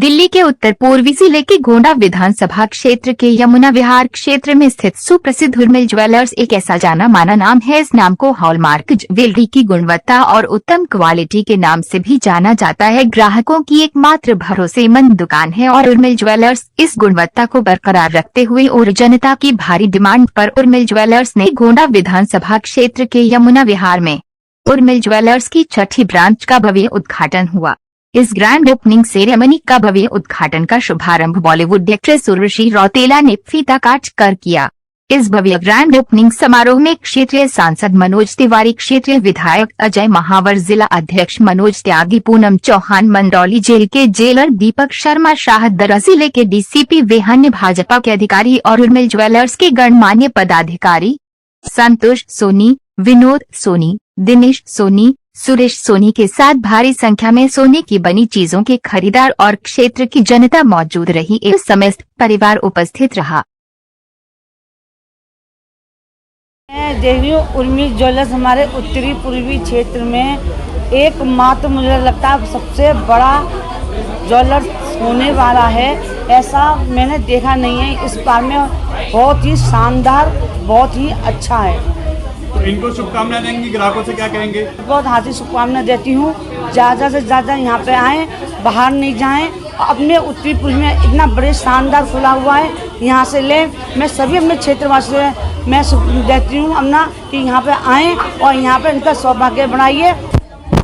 दिल्ली के उत्तर पूर्वी जिले के गोंडा विधानसभा क्षेत्र के यमुना विहार क्षेत्र में स्थित सुप्रसिद्ध उर्मिल ज्वेलर्स एक ऐसा जाना माना नाम है। इस नाम को हॉलमार्क ज्वेलरी की गुणवत्ता और उत्तम क्वालिटी के नाम से भी जाना जाता है। ग्राहकों की एकमात्र भरोसेमंद दुकान है और उर्मिल ज्वेलर्स इस गुणवत्ता को बरकरार रखते हुए और जनता की भारी डिमांड पर उर्मिल ज्वेलर्स ने गोंडा विधानसभा क्षेत्र के यमुना विहार में उर्मिल ज्वेलर्स की छठी ब्रांच का भव्य उद्घाटन हुआ। इस ग्रैंड ओपनिंग सेरेमनी का भव्य उद्घाटन का शुभारंभ बॉलीवुड एक्ट्रेस उर्वशी रौतेला ने फीता काट कर किया। इस भव्य ग्रैंड ओपनिंग समारोह में क्षेत्रीय सांसद मनोज तिवारी, क्षेत्रीय विधायक अजय महावर, जिला अध्यक्ष मनोज त्यागी, पूनम चौहान, मंडौली जेल के जेलर दीपक शर्मा, शाहदरा जिले के डीसीपी व अन्य भाजपा के अधिकारी और उर्मिल ज्वेलर्स के गणमान्य पदाधिकारी संतोष सोनी, विनोद सोनी, दिनेश सोनी, सुरेश सोनी के साथ भारी संख्या में सोने की बनी चीजों के खरीदार और क्षेत्र की जनता मौजूद रही। इस समय परिवार उपस्थित रहा। मैं देख रही हूँ उर्मिल ज्वेलर्स हमारे उत्तरी पूर्वी क्षेत्र में एकमात्र मुझे लगता है सबसे बड़ा ज्वेलर्स होने वाला है। ऐसा मैंने देखा नहीं है। इस बार में बहुत ही शानदार, बहुत ही अच्छा है। तो इनको शुभकामनाएं देंगी, ग्राहकों से क्या कहेंगे? बहुत हार्दिक शुभकामनाएं देती हूँ। ज़्यादा से ज़्यादा यहाँ पे आएँ, बाहर नहीं जाएं। अपने उत्तरी पूर्व में इतना बड़े शानदार खुला हुआ है, यहाँ से लें। मैं सभी अपने क्षेत्रवासियों में मैं देती हूँ अपना कि यहाँ पे आएँ और यहाँ पे इनका सौभाग्य बनाइए।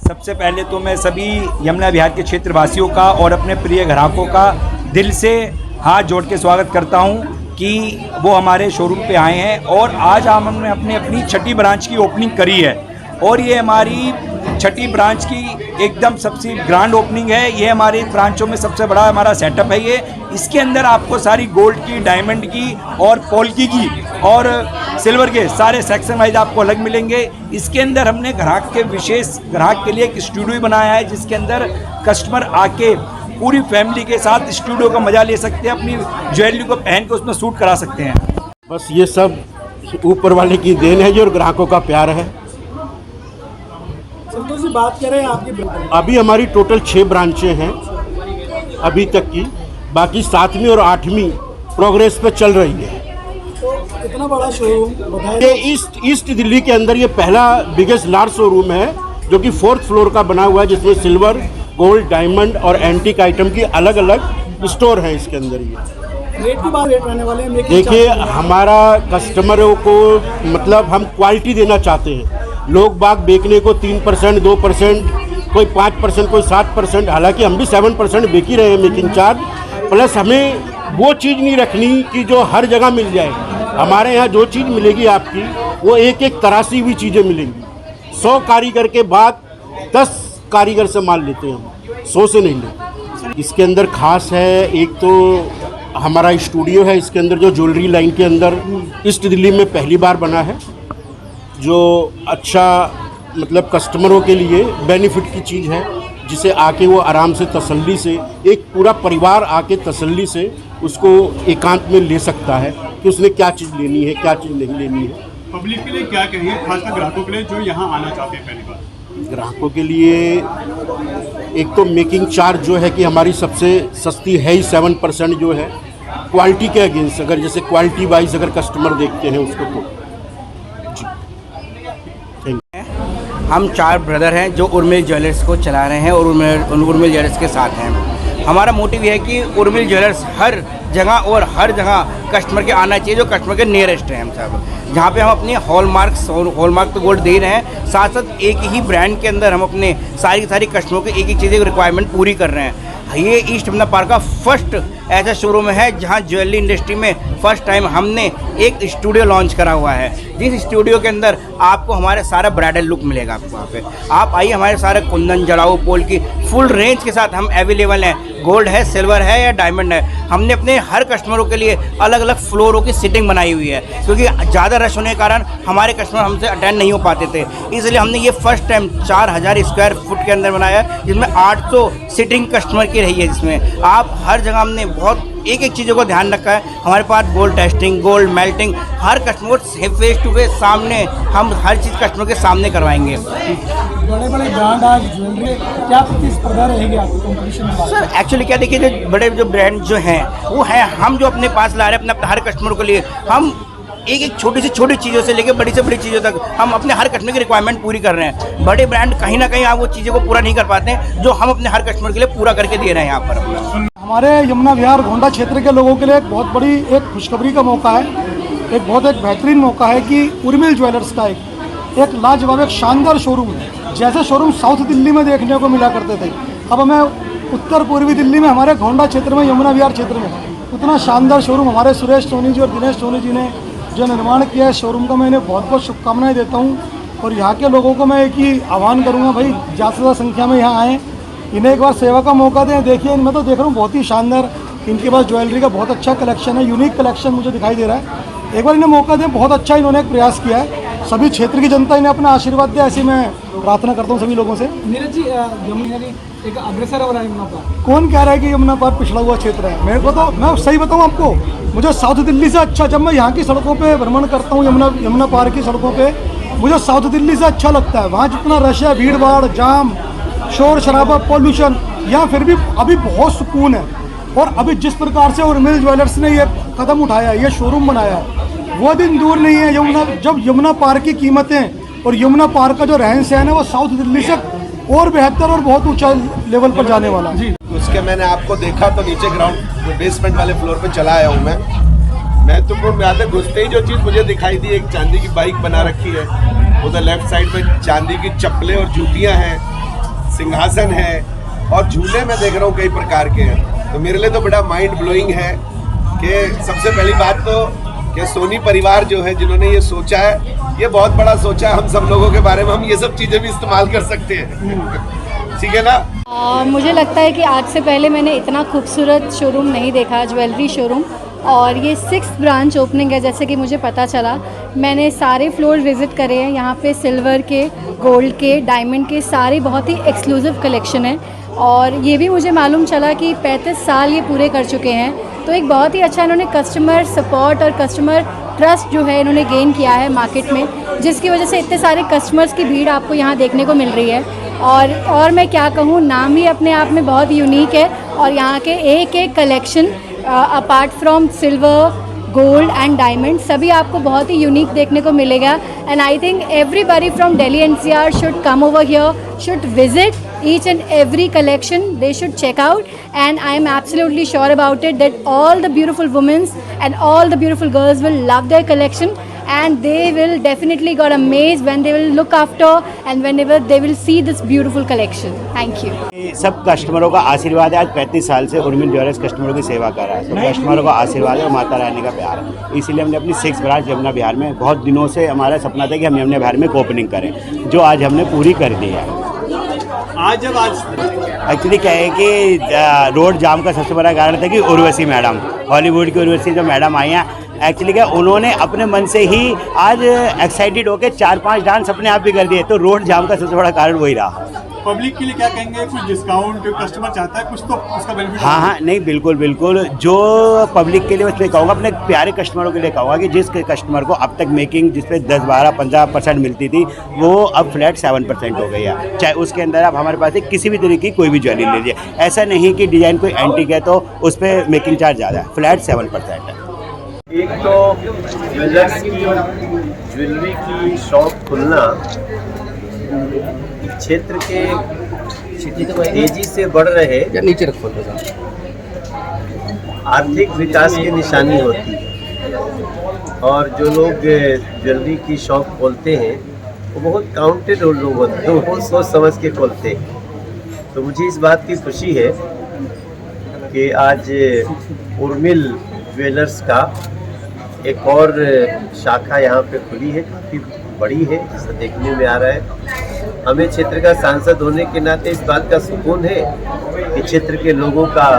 सबसे पहले तो मैं सभी यमुना विहार के क्षेत्रवासियों का और अपने प्रिय ग्राहकों का दिल से हाथ जोड़ के स्वागत करता हूँ कि वो हमारे शोरूम पे आए हैं और आज हमने अपनी छठी ब्रांच की ओपनिंग करी है। और ये हमारी छठी ब्रांच की एकदम सबसे ग्रैंड ओपनिंग है। ये हमारी ब्रांचों में सबसे बड़ा हमारा सेटअप है। ये इसके अंदर आपको सारी गोल्ड की, डायमंड की और पोल्की की और सिल्वर के सारे सेक्शन वाइज आपको अलग मिलेंगे। इसके अंदर हमने ग्राहक के विशेष ग्राहक के लिए एक स्टूडियो बनाया है, जिसके अंदर कस्टमर आके पूरी फैमिली के साथ स्टूडियो का मजा ले सकते हैं, अपनी ज्वेलरी को पहन के उसमें शूट करा सकते हैं। बस ये सब ऊपर वाले की देन है जो ग्राहकों का प्यार है। संतोष जी, बात करें आपकी, अभी हमारी टोटल 6 ब्रांचें हैं अभी तक की, बाकी 7वीं और 8वीं प्रोग्रेस पे चल रही है। तो इतना बड़ा शोरूम बताइए। ये ईस्ट दिल्ली के अंदर ये पहला बिगेस्ट लार्ज शोरूम है जो कि 4th फ्लोर का बना हुआ है, जिसमें सिल्वर, गोल्ड, डायमंड और एंटीक आइटम की अलग अलग स्टोर है इसके अंदर। ये रेट की बात रहने वाले हैं। देखिए, हमारा कस्टमरों को मतलब हम क्वालिटी देना चाहते हैं। लोग बाग बेचने को 3%, 2%, कोई 5%, कोई 7%, हालांकि हम भी 7% बेच ही रहे हैं मेकिंग चार्ज। प्लस हमें वो चीज़ नहीं रखनी कि जो हर जगह मिल जाए। हमारे यहाँ जो चीज़ मिलेगी आपकी वो एक एक तराशी हुई चीज़ें मिलेंगी। 100 कारीगर के बाद 10 कारीगर से माल लेते हैं हम, 100 से नहीं लेते। इसके अंदर खास है, एक तो हमारा स्टूडियो है इसके अंदर जो ज्वेलरी लाइन के अंदर ईस्ट दिल्ली में पहली बार बना है, जो अच्छा मतलब कस्टमरों के लिए बेनिफिट की चीज़ है, जिसे आके वो आराम से तसल्ली से, एक पूरा परिवार आके तसल्ली से उसको एकांत में ले सकता है कि उसने क्या चीज़ लेनी है, क्या चीज़ नहीं लेनी है। पब्लिक के लिए क्या कहेंगे, खासकर ग्राहकों के लिए जो यहाँ आना चाहते हैं? पहली बार ग्राहकों के लिए एक तो मेकिंग चार्ज जो है कि हमारी सबसे सस्ती है ही 7% जो है क्वालिटी के अगेंस्ट। अगर जैसे क्वालिटी वाइज अगर कस्टमर देखते हैं उसको तो हम 4 ब्रदर हैं जो उर्मिल ज्वेलर्स को चला रहे हैं और उर्मिल ज्वेलर्स के साथ हैं। हमारा मोटिव है कि उर्मिल ज्वेलर्स हर जगह कस्टमर के आना चाहिए, जो कस्टमर के नियरेस्ट हैं हम सब, जहाँ पे हम अपने हॉलमार्क तो गोल्ड दे रहे हैं, साथ साथ एक ही ब्रांड के अंदर हम अपने सारी कस्टमरों की एक चीज़ें रिक्वायरमेंट पूरी कर रहे हैं। ये ईस्ट यमुना पार्क का फर्स्ट ऐसा शोरूम है जहाँ ज्वेलरी इंडस्ट्री में फर्स्ट टाइम हमने एक स्टूडियो लॉन्च करा हुआ है, जिस स्टूडियो के अंदर आपको हमारे सारा ब्राइडल लुक मिलेगा। आपको वहाँ पे आप आइए, हमारे सारे कुंदन, जड़ाऊ, पोल की फुल रेंज के साथ हम अवेलेबल हैं। गोल्ड है, सिल्वर है या डायमंड है। हमने अपने हर कस्टमरों के लिए अलग अलग फ्लोरों की सीटिंग बनाई हुई है, क्योंकि ज़्यादा रश होने के कारण हमारे कस्टमर हमसे अटेंड नहीं हो पाते थे। इसलिए हमने ये फर्स्ट टाइम 4000 स्क्वायर फुट के अंदर बनाया है, जिसमें 800 सीटिंग कस्टमर की रही है, जिसमें आप हर जगह हमने बहुत एक एक चीज़ों को ध्यान रखा है। हमारे पास गोल्ड टेस्टिंग, गोल्ड मेल्टिंग, हर कस्टमर को फेस टू फेस सामने, हम हर चीज़ कस्टमर के सामने करवाएंगे। बड़े बड़े ब्रांड आज ज्वेलरी, क्या प्रतिस्पर्धा रहेगी आपकी कॉम्पिटिशन में? सर एक्चुअली क्या देखिए, जो बड़े जो ब्रांड जो हैं वो हैं, हम जो अपने पास ला रहे हैं अपने हर कस्टमर के लिए, हम एक एक छोटी से छोटी चीज़ों से लेकर बड़ी से बड़ी चीज़ों तक हम अपने हर कस्टमर की रिक्वायरमेंट पूरी कर रहे हैं। बड़े ब्रांड कहीं ना कहीं आप वो चीज़ों को पूरा नहीं कर पाते हैं जो हम अपने हर कस्टमर के लिए पूरा करके दे रहे हैं यहाँ पर अपना। हमारे यमुना विहार गोंडा क्षेत्र के लोगों के लिए एक बहुत बड़ी एक खुशखबरी का मौका है, एक बेहतरीन मौका है कि उर्मिल ज्वेलर्स का एक लाजवाब, एक शानदार शोरूम, जैसे शोरूम साउथ दिल्ली में देखने को मिला करते थे, अब हमें उत्तर पूर्वी दिल्ली में, हमारे गोंडा क्षेत्र में, यमुना विहार क्षेत्र में उतना शानदार शोरूम हमारे सुरेश सोनी जी और दिनेश सोनी जी ने जो निर्माण किया है शोरूम का, मैं इन्हें बहुत बहुत शुभकामनाएं देता हूं। और यहाँ के लोगों को मैं एक ही आह्वान करूँगा, भाई ज़्यादा से ज़्यादा संख्या में यहाँ आएँ, इन्हें एक बार सेवा का मौका दें। देखिए मैं तो देख रहा हूँ बहुत ही शानदार इनके पास ज्वेलरी का बहुत अच्छा कलेक्शन है, यूनिक कलेक्शन मुझे दिखाई दे रहा है। एक बार इन्हें मौका दें, बहुत अच्छा इन्होंने एक प्रयास किया है। सभी क्षेत्र की जनता इन्हें अपना आशीर्वाद दे, ऐसी मैं प्रार्थना करता हूँ सभी लोगों से। नीरज जी, यमुना एक अग्रसर हो रहा है यमुना पार, कौन कह रहा है कि यमुना पार पिछड़ा हुआ क्षेत्र है? मेरे को तो, मैं सही बताऊँ आपको, मुझे साउथ दिल्ली से अच्छा, जब मैं यहाँ की सड़कों पे भ्रमण करता हूँ यमुना पार की सड़कों पे, मुझे साउथ दिल्ली से अच्छा लगता है। वहाँ जितना रश है, भीड़ भाड़, जाम, शोर शराबा, पॉल्यूशन, यहाँ फिर भी अभी बहुत सुकून है। और अभी जिस प्रकार से उर्मिल ज्वेलर्स ने ये कदम उठाया है, ये शोरूम बनाया है, वो दिन दूर नहीं है जब यमुना पार की कीमतें और यमुना पार का जो रहन सहन है वो साउथ दिल्ली से और बेहतर और बहुत ऊंचा लेवल पर जाने वाला है। उसके मैंने आपको देखा तो नीचे ग्राउंड बेसमेंट वाले फ्लोर पे चला आया हूँ मैं तुमको याद है, घुसते ही जो चीज़ मुझे दिखाई दी, एक चांदी की बाइक बना रखी है, उधर लेफ्ट साइड में चांदी की चप्पलें और जूतियाँ हैं, सिंहासन है और झूले मैं देख रहा हूँ कई प्रकार के हैं। तो मेरे लिए तो बड़ा माइंड ब्लोइंग है कि सबसे पहली बात तो कि सोनी परिवार जो है जिन्होंने ये सोचा है, ये बहुत बड़ा सोचा है। हम सब लोगों के बारे में हम ये सब चीज़ें भी इस्तेमाल कर सकते हैं, ठीक है ना। मुझे लगता है कि आज से पहले मैंने इतना खूबसूरत शोरूम नहीं देखा, ज्वेलरी शोरूम, और ये 6th ब्रांच ओपनिंग है जैसे कि मुझे पता चला। मैंने सारे फ्लोर विज़िट करे हैं, यहाँ पे सिल्वर के, गोल्ड के, डायमंड के सारे बहुत ही एक्सक्लूसिव कलेक्शन है। और ये भी मुझे मालूम चला कि 35 साल ये पूरे कर चुके हैं, तो एक बहुत ही अच्छा इन्होंने कस्टमर सपोर्ट और कस्टमर ट्रस्ट जो है इन्होंने गेन किया है मार्केट में, जिसकी वजह से इतने सारे कस्टमर्स की भीड़ आपको यहाँ देखने को मिल रही है। और मैं क्या कहूँ, नाम ही अपने आप में बहुत यूनिक है और यहाँ के एक एक collection apart from silver, gold and diamond सभी आपको बहुत ही यूनिक देखने को मिलेगा। And I think everybody from Delhi NCR should come over here, should visit each and every collection, they should check out, and I am absolutely sure about it that all the beautiful women and all the beautiful girls will love their collection, and they will definitely got amazed when they will look after and whenever they will see this beautiful collection. Thank you. सब कस्टमरों का आशीर्वाद है। आज 35 साल से Urmil jewellers कस्टमरों की सेवा कर रहा है, तो कस्टमरों का आशीर्वाद है और माता रानी का प्यार है। इसीलिए हमने अपनी 6th ब्रांच यमुना विहार में, बहुत दिनों से हमारा सपना था कि हम यमुना विहार में ओपनिंग करें, जो आज हमने पूरी कर दी है। आज एक्चुअली क्या है कि रोड जाम का सबसे बड़ा कारण था कि उर्वशी मैडम, हॉलीवुड की उर्वशी जो मैडम आई हैं, एक्चुअली क्या उन्होंने अपने मन से ही आज एक्साइटेड होकर 4-5 डांस अपने आप भी कर दिए, तो रोड जाम का सबसे बड़ा कारण वही रहा। पब्लिक के लिए क्या कहेंगे, कुछ डिस्काउंट कस्टमर चाहता है कुछ तो उसका बेनिफिट? हाँ, नहीं बिल्कुल, जो पब्लिक के लिए मैं कहूँगा, अपने प्यारे कस्टमरों के लिए कहूँगा कि जिस कस्टमर को अब तक मेकिंग जिस पे 10, 12, 15% मिलती थी, वो अब फ्लैट 7% हो गई है। चाहे उसके अंदर आप हमारे पास किसी भी तरीके की कोई भी ज्वेलरी लीजिए, ऐसा नहीं कि डिज़ाइन कोई एंटीक है तो उस पर मेकिंग चार्ज ज़्यादा है, फ्लैट 7% है। एक तो ज्वेलर्स की ज्वेलरी की शॉप खुलना क्षेत्र के तेजी से बढ़ रहे आर्थिक विकास की निशानी होती है। और जो लोग ज्वेलरी की शॉप खोलते हैं वो बहुत काउंटेड लोग होते हैं, बहुत सोच समझ के खोलते हैं। तो मुझे इस बात की खुशी है कि आज उर्मिल ज्वेलर्स का एक और शाखा यहाँ पे खुली है, काफ़ी बड़ी है, जैसा देखने में आ रहा है। हमें क्षेत्र का सांसद होने के नाते इस बात का सुकून है कि क्षेत्र के लोगों का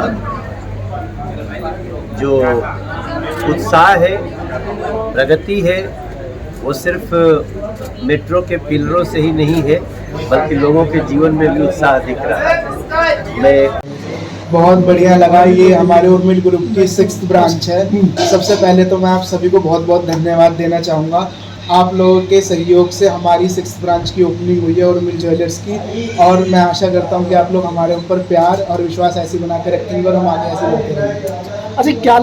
जो उत्साह है, प्रगति है, वो सिर्फ मेट्रो के पिलरों से ही नहीं है, बल्कि लोगों के जीवन में भी उत्साह दिख रहा है। मैं बहुत बढ़िया लगा। ये हमारे उर्मिल ग्रुप की 6th ब्रांच है। सबसे पहले तो मैं आप सभी को बहुत बहुत धन्यवाद देना चाहूँगा। आप लोगों के सहयोग से हमारी 6th ब्रांच की ओपनिंग हुई है उर्मिल ज्वेलर्स की, और मैं आशा करता हूँ कि आप लोग हमारे ऊपर प्यार और विश्वास ऐसे बना के रखेंगे और हम आगे ऐसे बढ़ते रहेंगे। अच्छा, क्या